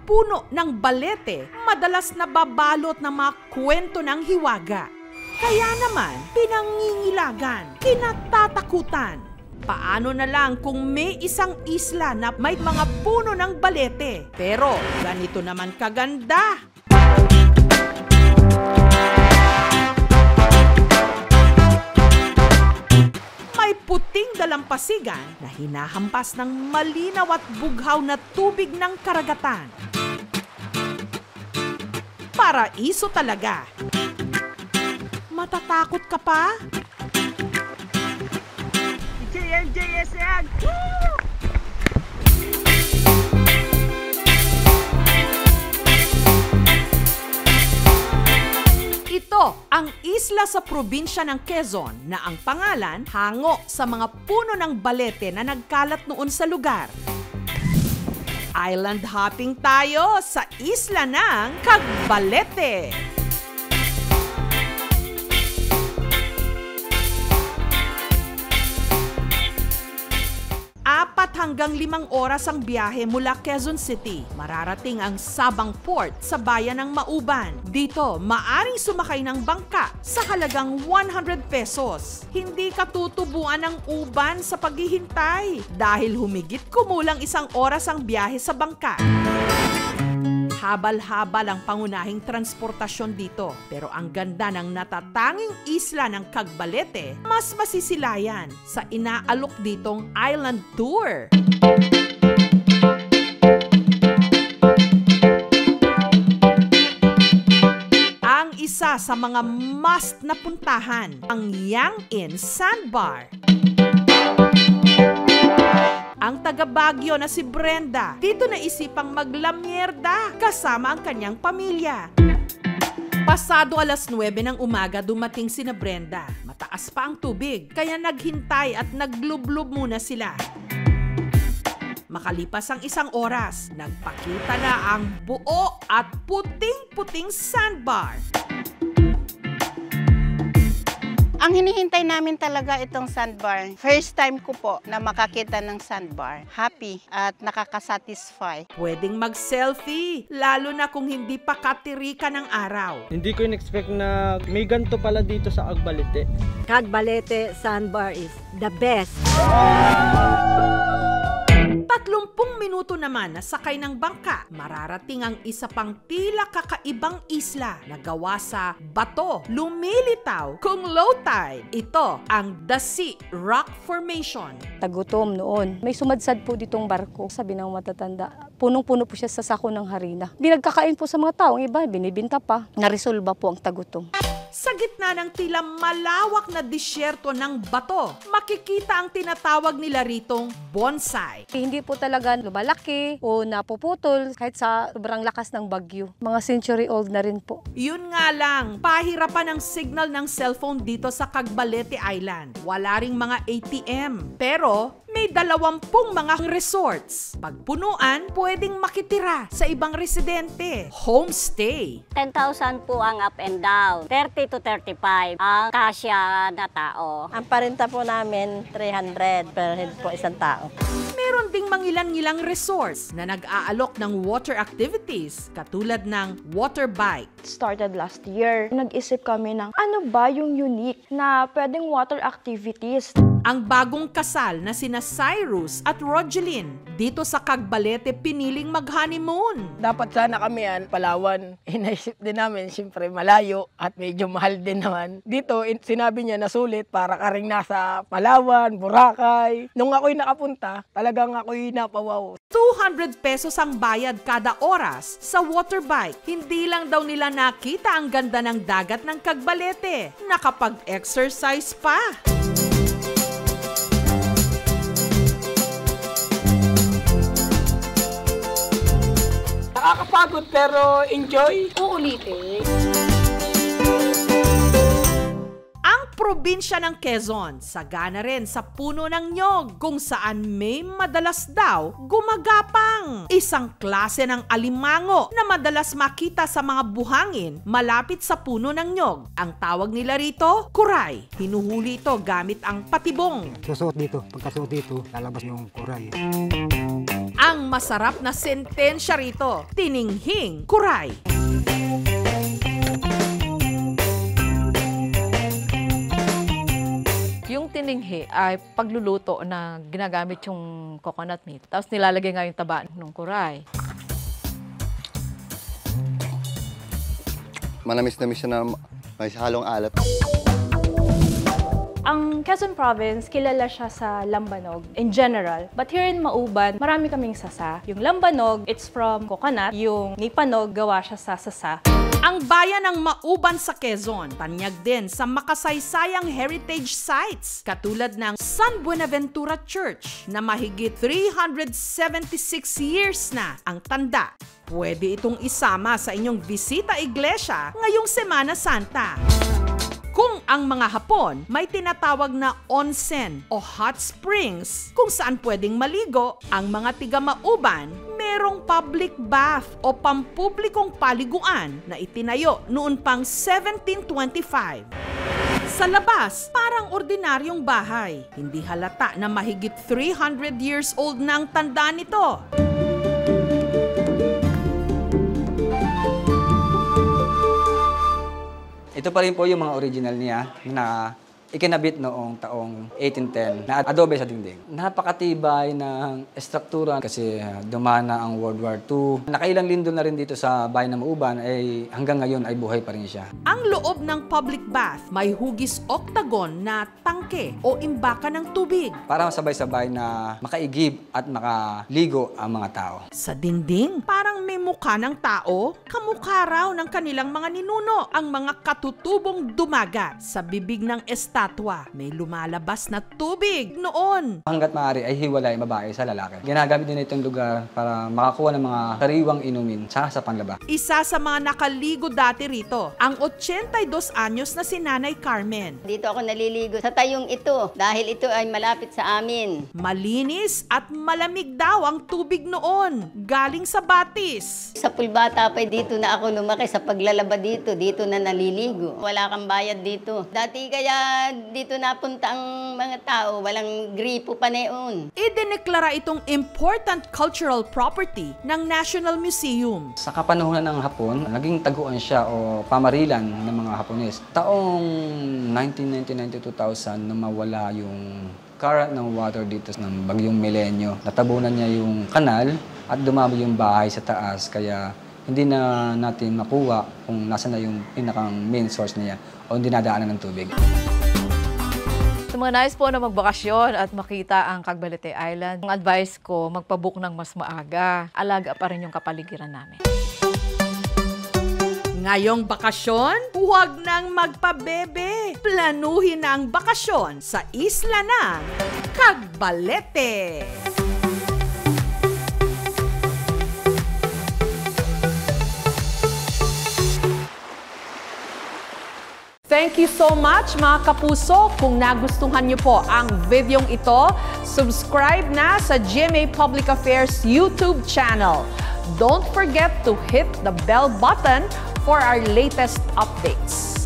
puno ng balete madalas nababalot ng mga kwento ng hiwaga. Kaya naman, pinangingilagan, kinatatakutan. Paano na lang kung may isang isla na may mga puno ng balete, pero ganito naman kaganda? May puting dalampasigan na hinahampas ng malinaw at bughaw na tubig ng karagatan. Paraiso talaga. Matatakot ka pa? JMJSN! Ito ang isla sa probinsya ng Quezon na ang pangalan hango sa mga puno ng balete na nagkalat noon sa lugar. Island hopping tayo sa isla ng Cagbalete. 4 hanggang 5 oras ang biyahe mula Quezon City. Mararating ang Sabang Port sa bayan ng Mauban. Dito, maaring sumakay ng bangka sa halagang 100 pesos. Hindi ka tutubuan ng uban sa paghihintay dahil humigit kumulang 1 oras ang biyahe sa bangka. Habal-habal ang pangunahing transportasyon dito. Pero ang ganda ng natatanging isla ng Cagbalete, mas masisilayan sa inaalok ditong island tour. Ang isa sa mga must na puntahan, ang Yang In Sandbar. Ang taga-Baguio na si Brenda, dito naisipang maglamyerda kasama ang kanyang pamilya. Pasado 9:00 ng umaga dumating sina Brenda. Mataas pa ang tubig, kaya naghintay at naglublob muna sila. Makalipas ang 1 oras, nagpakita na ang buo at puting-puting sandbar. Ang hinihintay namin talaga itong sandbar. First time ko po na makakita ng sandbar. Happy at nakakasatisfy. Pwedeng mag-selfie, lalo na kung hindi pa katirika ng araw. Hindi ko in-expect na may ganito pala dito sa Cagbalete. Cagbalete Sandbar is the best. 30 minuto naman na sakay ng bangka, mararating ang isa pang tila kakaibang isla na gawa sa bato, lumilitaw kung low tide. Ito ang Dasi Rock Formation. Tagutom noon. May sumadsad po ditong barko. Sabi ng matatanda, punong-puno po siya sa sako ng harina. Binagkakain po sa mga taong iba, binibinta pa. Naresolba po ang tagutom. Sa gitna ng tila malawak na disyerto ng bato, makikita ang tinatawag nila ritong bonsai. Hindi po talaga lumalaki o napuputol kahit sa sobrang lakas ng bagyo. Mga century old na rin po. Yun nga lang, pahirapan ang signal ng cellphone dito sa Cagbalete Island. Wala ring mga ATM. Pero may 20 mga resorts. Pagpunuan, pwedeng makitira sa ibang residente. Homestay. 10,000 po ang up and down. 30 to 35 ang kasya na tao. Ang parinta po namin, 300 per head po isang tao. Meron ding mangilan-ngilang resorts na nag-aalok ng water activities katulad ng water bike. Started last year. Nag-isip kami ng ano ba yung unique na pwedeng water activities. Ang bagong kasal na sina Cyrus at Rogeline dito sa Cagbalete piniling mag-honeymoon. Dapat sana kami Palawan. Inaisip din namin, siyempre malayo at medyo mahal din naman. Dito, sinabi niya na sulit para ka rin nasa Palawan, Boracay. Nung ako'y nakapunta, talagang ako'y napawaw. 200 pesos ang bayad kada oras sa water bike. Hindi lang daw nila nakita ang ganda ng dagat ng Cagbalete. Nakapag-exercise pa. Nakakapagod pero enjoy. Uulitin. Ang probinsya ng Quezon, sagana rin sa puno ng nyog kung saan may madalas daw gumagapang. Isang klase ng alimango na madalas makita sa mga buhangin malapit sa puno ng nyog. Ang tawag nila rito, kuray. Hinuhuli ito gamit ang patibong. Susuot dito. Pagkasuot dito, lalabas yung kuray. Ang masarap na sentensya rito, tininghing kuray. Yung tininghi ay pagluluto na ginagamit yung coconut meat. Tapos nilalagay nga yung taba ng kuray. Manamis-namis siya na may halong alat. Ang Quezon Province, kilala siya sa lambanog in general. But here in Mauban, marami kaming sasa. Yung lambanog, it's from coconut. Yung nipanog, gawa siya sa sasa. Ang bayan ng Mauban sa Quezon, tanyag din sa makasaysayang heritage sites katulad ng San Buenaventura Church na mahigit 376 years na ang tanda. Pwede itong isama sa inyong bisita iglesia ngayong Semana Santa. Kung ang mga Hapon may tinatawag na onsen o hot springs kung saan pwedeng maligo, ang mga tiga Mauban merong public bath o pampublikong paliguan na itinayo noon pang 1725. Sa labas, parang ordinaryong bahay. Hindi halata na mahigit 300 years old na ang tanda nito. Ito pa rin po yung mga original niya na ikinabit noong taong 1810 na adobe sa dingding. Napakatibay ng estruktura kasi dumana ang World War II. Nakailang lindol na rin dito sa bayan ng Mauban ay hanggang ngayon ay buhay pa rin siya. Ang loob ng public bath may hugis octagon na tangke o imbaka ng tubig. Para sabay-sabay na makaigib at makaligo ang mga tao. Sa dingding, parang may mukha ng tao, kamukha raw ng kanilang mga ninuno, ang mga katutubong dumagat sa bibig ng estatwa. May lumalabas na tubig noon. Hanggat maaari ay hiwalay babae sa lalaki. Ginagamit din itong lugar para makakuha ng mga sariwang inumin sa panlaba. Isa sa mga nakaligo dati rito, ang 82 anyos na si Nanay Carmen. Dito ako naliligo sa tayong ito dahil ito ay malapit sa amin. Malinis at malamig daw ang tubig noon, galing sa batis. Sa pulbata pa dito na ako lumaki sa paglalaba dito na naliligo. Wala kang bayad dito. Dati kaya dito napunta ang mga tao, walang gripo pa neon. Idineklara itong important cultural property ng National Museum. Sa kapanahunan ng Hapon, naging taguan siya o pamarilan ng mga Hapones. Taong 1999-2000 na mawala yung current ng water dito ng Bagyong Milenyo. Natabunan niya yung kanal at dumami yung bahay sa taas kaya hindi na natin makuha kung nasa na yung pinakang main source niya o dinadaanan ng tubig. Sa mga nais po na magbakasyon at makita ang Cagbalete Island, ang advice ko, magpabook ng mas maaga. Alaga pa rin yung kapaligiran namin. Ngayong bakasyon, huwag nang magpabebe. Planuhin na ang bakasyon sa isla ng Cagbalete. Thank you so much mga kapuso. Kung nagustuhan niyo po ang videong ito, subscribe na sa GMA Public Affairs YouTube channel. Don't forget to hit the bell button for our latest updates.